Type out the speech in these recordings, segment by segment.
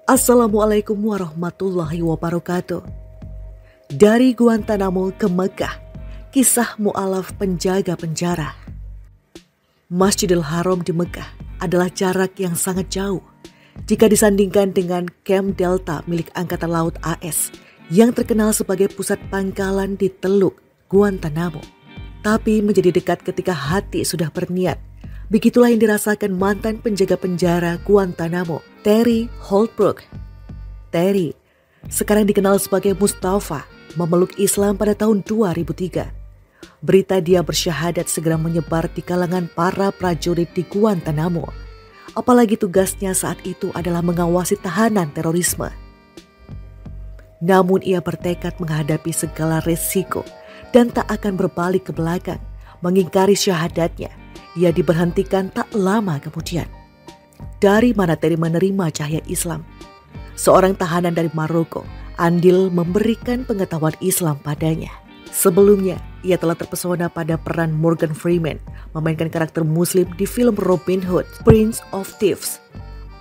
Assalamualaikum warahmatullahi wabarakatuh. Dari Guantanamo ke Mekah, kisah mu'alaf penjaga penjara. Masjidil Haram di Mekah adalah jarak yang sangat jauh jika disandingkan dengan Camp Delta milik Angkatan Laut AS yang terkenal sebagai pusat pangkalan di Teluk Guantanamo. Tapi menjadi dekat ketika hati sudah berniat. Begitulah yang dirasakan mantan penjaga penjara Guantanamo, Terry Holbrook. Terry, sekarang dikenal sebagai Mustafa, memeluk Islam pada tahun 2003. Berita dia bersyahadat segera menyebar di kalangan para prajurit di Guantanamo. Apalagi tugasnya saat itu adalah mengawasi tahanan terorisme. Namun ia bertekad menghadapi segala resiko dan tak akan berbalik ke belakang, mengingkari syahadatnya. Ia diberhentikan tak lama kemudian. Dari mana Terry menerima cahaya Islam? Seorang tahanan dari Maroko andil memberikan pengetahuan Islam padanya. Sebelumnya, ia telah terpesona pada peran Morgan Freeman memainkan karakter Muslim di film Robin Hood, Prince of Thieves.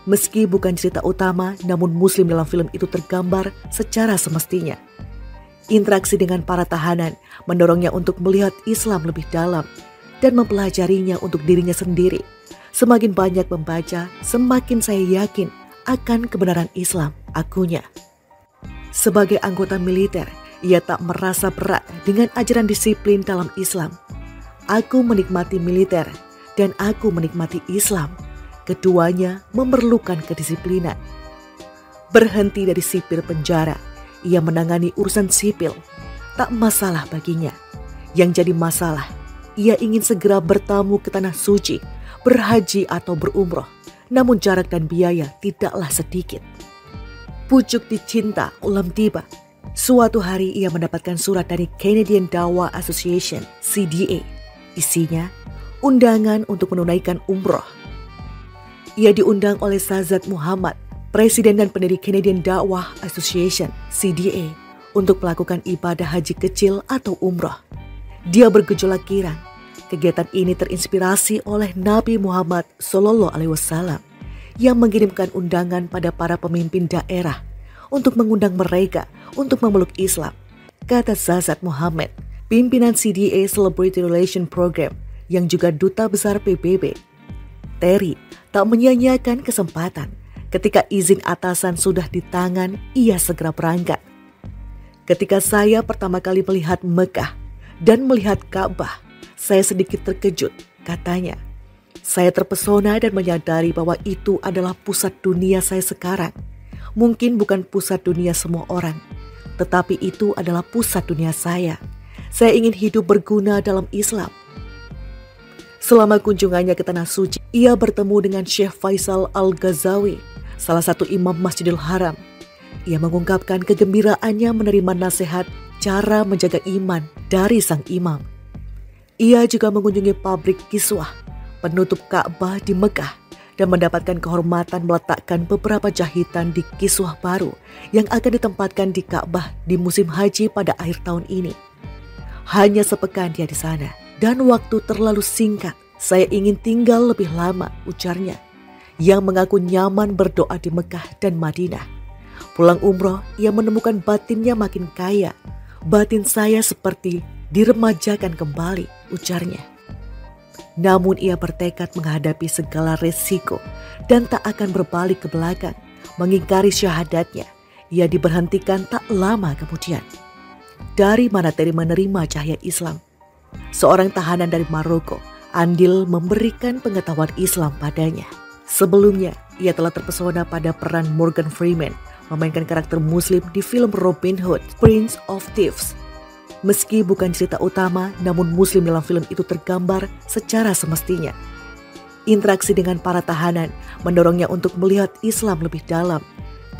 Meski bukan cerita utama, namun Muslim dalam film itu tergambar secara semestinya. Interaksi dengan para tahanan mendorongnya untuk melihat Islam lebih dalam dan mempelajarinya untuk dirinya sendiri. Semakin banyak membaca, semakin saya yakin akan kebenaran Islam, akunya. Sebagai anggota militer, ia tak merasa berat dengan ajaran disiplin dalam Islam. Aku menikmati militer dan aku menikmati Islam. Keduanya memerlukan kedisiplinan. Berhenti dari sipir penjara, ia menangani urusan sipil. Tak masalah baginya. Yang jadi masalah, ia ingin segera bertamu ke tanah suci, berhaji atau berumroh. Namun jarak dan biaya tidaklah sedikit. Pucuk dicinta ulam tiba. Suatu hari ia mendapatkan surat dari Canadian Dawah Association, CDA. Isinya, undangan untuk menunaikan umroh. Ia diundang oleh Shahzad Muhammad, Presiden dan pendiri Canadian Dawah Association, CDA, untuk melakukan ibadah haji kecil atau umroh. Dia bergejolak girang. Kegiatan ini terinspirasi oleh Nabi Muhammad SAW yang mengirimkan undangan pada para pemimpin daerah untuk mengundang mereka untuk memeluk Islam, kata Shahzad Muhammad, pimpinan CDA Celebrity Relation Program yang juga duta besar PBB. Terry tak menyia-nyiakan kesempatan. Ketika izin atasan sudah di tangan, ia segera berangkat. Ketika saya pertama kali melihat Mekah dan melihat Ka'bah, saya sedikit terkejut, katanya. Saya terpesona dan menyadari bahwa itu adalah pusat dunia saya sekarang. Mungkin bukan pusat dunia semua orang, tetapi itu adalah pusat dunia saya. Saya ingin hidup berguna dalam Islam. Selama kunjungannya ke Tanah Suci, ia bertemu dengan Syekh Faisal Al-Ghazawi, salah satu imam Masjidil Haram. Ia mengungkapkan kegembiraannya menerima nasihat cara menjaga iman dari sang imam. Ia juga mengunjungi pabrik kiswah, penutup Ka'bah di Mekah, dan mendapatkan kehormatan meletakkan beberapa jahitan di kiswah baru yang akan ditempatkan di Ka'bah di musim haji pada akhir tahun ini. Hanya sepekan dia di sana, dan waktu terlalu singkat. Saya ingin tinggal lebih lama, ujarnya, yang mengaku nyaman berdoa di Mekah dan Madinah. Pulang umroh, ia menemukan batinnya makin kaya. Batin saya seperti diremajakan kembali, ujarnya. Namun ia bertekad menghadapi segala resiko dan tak akan berbalik ke belakang, mengingkari syahadatnya. Ia diberhentikan tak lama kemudian. Dari mana Terry menerima cahaya Islam? Seorang tahanan dari Maroko andil memberikan pengetahuan Islam padanya. Sebelumnya, ia telah terpesona pada peran Morgan Freeman memainkan karakter Muslim di film Robin Hood, Prince of Thieves. Meski bukan cerita utama, namun Muslim dalam film itu tergambar secara semestinya. Interaksi dengan para tahanan mendorongnya untuk melihat Islam lebih dalam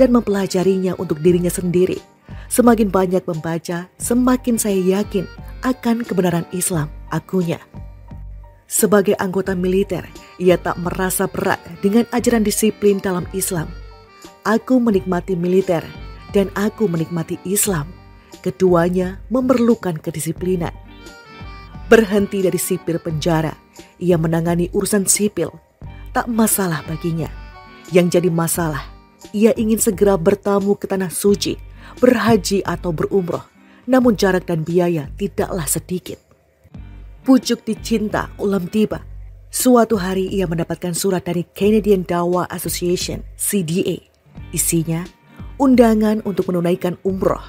dan mempelajarinya untuk dirinya sendiri. Semakin banyak membaca, semakin saya yakin akan kebenaran Islam, akunya. Sebagai anggota militer, ia tak merasa berat dengan ajaran disiplin dalam Islam. Aku menikmati militer dan aku menikmati Islam. Keduanya memerlukan kedisiplinan. Berhenti dari sipir penjara, ia menangani urusan sipil. Tak masalah baginya. Yang jadi masalah, ia ingin segera bertamu ke tanah suci, berhaji atau berumroh. Namun jarak dan biaya tidaklah sedikit. Pucuk dicinta ulam tiba. Suatu hari ia mendapatkan surat dari Canadian Dawah Association, CDA. Isinya, undangan untuk menunaikan umroh.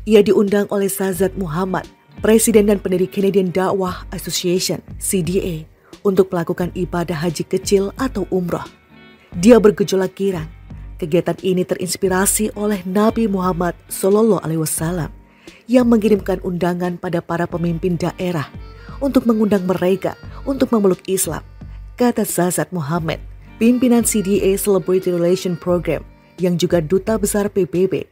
Ia diundang oleh Shahzad Muhammad, Presiden dan pendiri Canadian Dawah Association, CDA, untuk melakukan ibadah haji kecil atau umroh. Dia bergejolak girang. Kegiatan ini terinspirasi oleh Nabi Muhammad SAW yang mengirimkan undangan pada para pemimpin daerah untuk mengundang mereka untuk memeluk Islam, kata Shahzad Muhammad, pimpinan CDA Celebrity Relation Program yang juga duta besar PBB.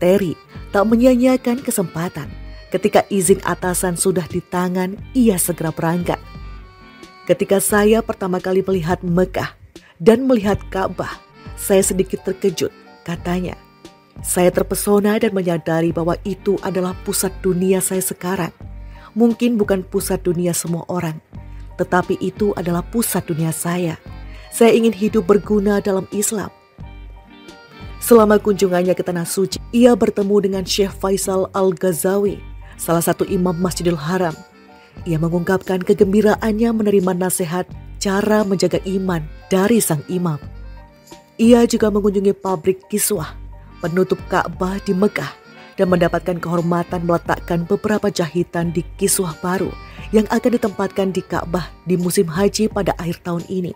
Terry tak menyia-nyiakan kesempatan. Ketika izin atasan sudah di tangan, ia segera berangkat. Ketika saya pertama kali melihat Mekah dan melihat Ka'bah, saya sedikit terkejut, katanya. Saya terpesona dan menyadari bahwa itu adalah pusat dunia saya sekarang. Mungkin bukan pusat dunia semua orang, tetapi itu adalah pusat dunia saya. Saya ingin hidup berguna dalam Islam. Selama kunjungannya ke Tanah Suci, ia bertemu dengan Syekh Faisal Al-Ghazawi, salah satu imam Masjidil Haram. Ia mengungkapkan kegembiraannya menerima nasihat cara menjaga iman dari sang imam. Ia juga mengunjungi pabrik kiswah, penutup Ka'bah di Mekah, dan mendapatkan kehormatan meletakkan beberapa jahitan di kiswah baru yang akan ditempatkan di Ka'bah di musim haji pada akhir tahun ini.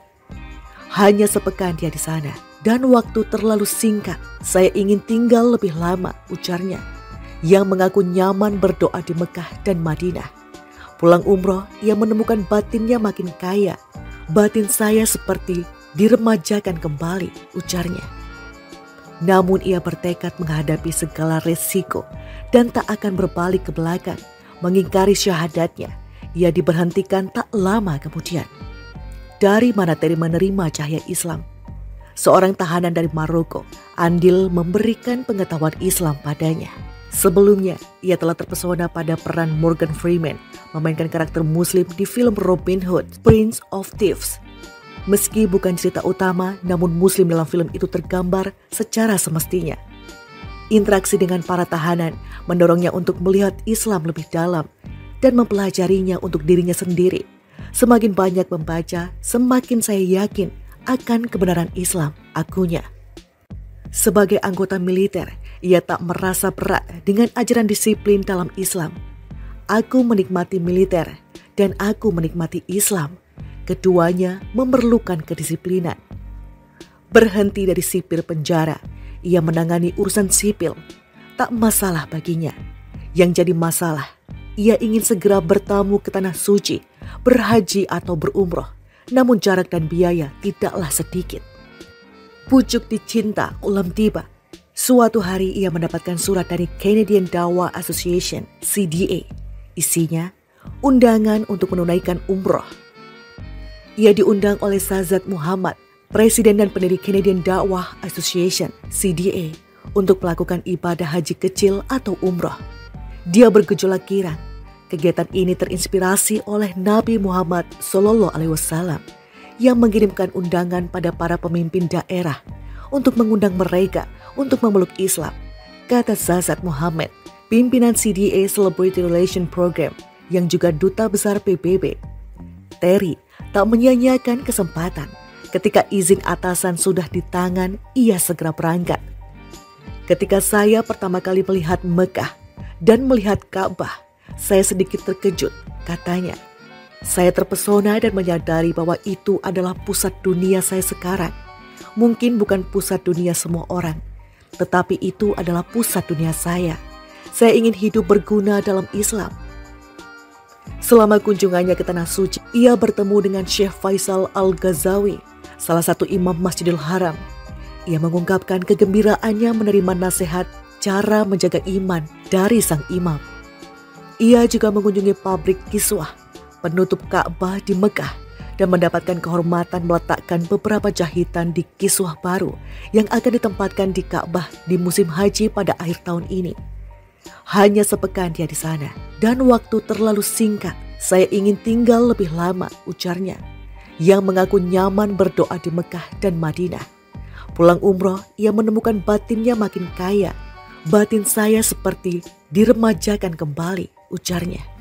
Hanya sepekan dia di sana, dan waktu terlalu singkat. Saya ingin tinggal lebih lama, ujarnya, yang mengaku nyaman berdoa di Mekah dan Madinah. Pulang umroh, ia menemukan batinnya makin kaya. Batin saya seperti diremajakan kembali, ujarnya. Namun ia bertekad menghadapi segala resiko dan tak akan berbalik ke belakang. Mengingkari syahadatnya, ia diberhentikan tak lama kemudian. Dari mana Terry menerima cahaya Islam? Seorang tahanan dari Maroko, andil memberikan pengetahuan Islam padanya. Sebelumnya, ia telah terpesona pada peran Morgan Freeman memainkan karakter Muslim di film Robin Hood, Prince of Thieves. Meski bukan cerita utama, namun Muslim dalam film itu tergambar secara semestinya. Interaksi dengan para tahanan mendorongnya untuk melihat Islam lebih dalam dan mempelajarinya untuk dirinya sendiri. Semakin banyak membaca, semakin saya yakin akan kebenaran Islam, akunya. Sebagai anggota militer, ia tak merasa berat dengan ajaran disiplin dalam Islam. Aku menikmati militer dan aku menikmati Islam. Keduanya memerlukan kedisiplinan. Berhenti dari sipir penjara, ia menangani urusan sipil. Tak masalah baginya. Yang jadi masalah, ia ingin segera bertamu ke Tanah Suci, berhaji atau berumroh. Namun jarak dan biaya tidaklah sedikit. Pucuk dicinta ulam tiba. Suatu hari ia mendapatkan surat dari Canadian Dawah Association, CDA. Isinya, undangan untuk menunaikan umroh. Ia diundang oleh Shahzad Muhammad, Presiden dan pendiri Canadian Dawah Association, CDA, untuk melakukan ibadah haji kecil atau umroh. Dia bergejolak girang. Kegiatan ini terinspirasi oleh Nabi Muhammad SAW yang mengirimkan undangan pada para pemimpin daerah untuk mengundang mereka untuk memeluk Islam, kata Shahzad Muhammad, pimpinan CDA Celebrity Relation Program yang juga duta besar PBB. Terry tak menyia-nyiakan kesempatan. Ketika izin atasan sudah di tangan, ia segera berangkat. Ketika saya pertama kali melihat Mekah dan melihat Ka'bah, saya sedikit terkejut, katanya. Saya terpesona dan menyadari bahwa itu adalah pusat dunia saya sekarang. Mungkin bukan pusat dunia semua orang, tetapi itu adalah pusat dunia saya. Saya ingin hidup berguna dalam Islam. Selama kunjungannya ke Tanah Suci, ia bertemu dengan Syekh Faisal Al-Ghazawi, salah satu imam Masjidil Haram. Ia mengungkapkan kegembiraannya menerima nasihat cara menjaga iman dari sang imam. Ia juga mengunjungi pabrik kiswah, penutup Ka'bah di Mekah, dan mendapatkan kehormatan meletakkan beberapa jahitan di kiswah baru yang akan ditempatkan di Ka'bah di musim haji pada akhir tahun ini. Hanya sepekan dia di sana, dan waktu terlalu singkat. Saya ingin tinggal lebih lama, ujarnya, yang mengaku nyaman berdoa di Mekah dan Madinah. Pulang umroh, ia menemukan batinnya makin kaya. Batin saya seperti diremajakan kembali, ujarnya.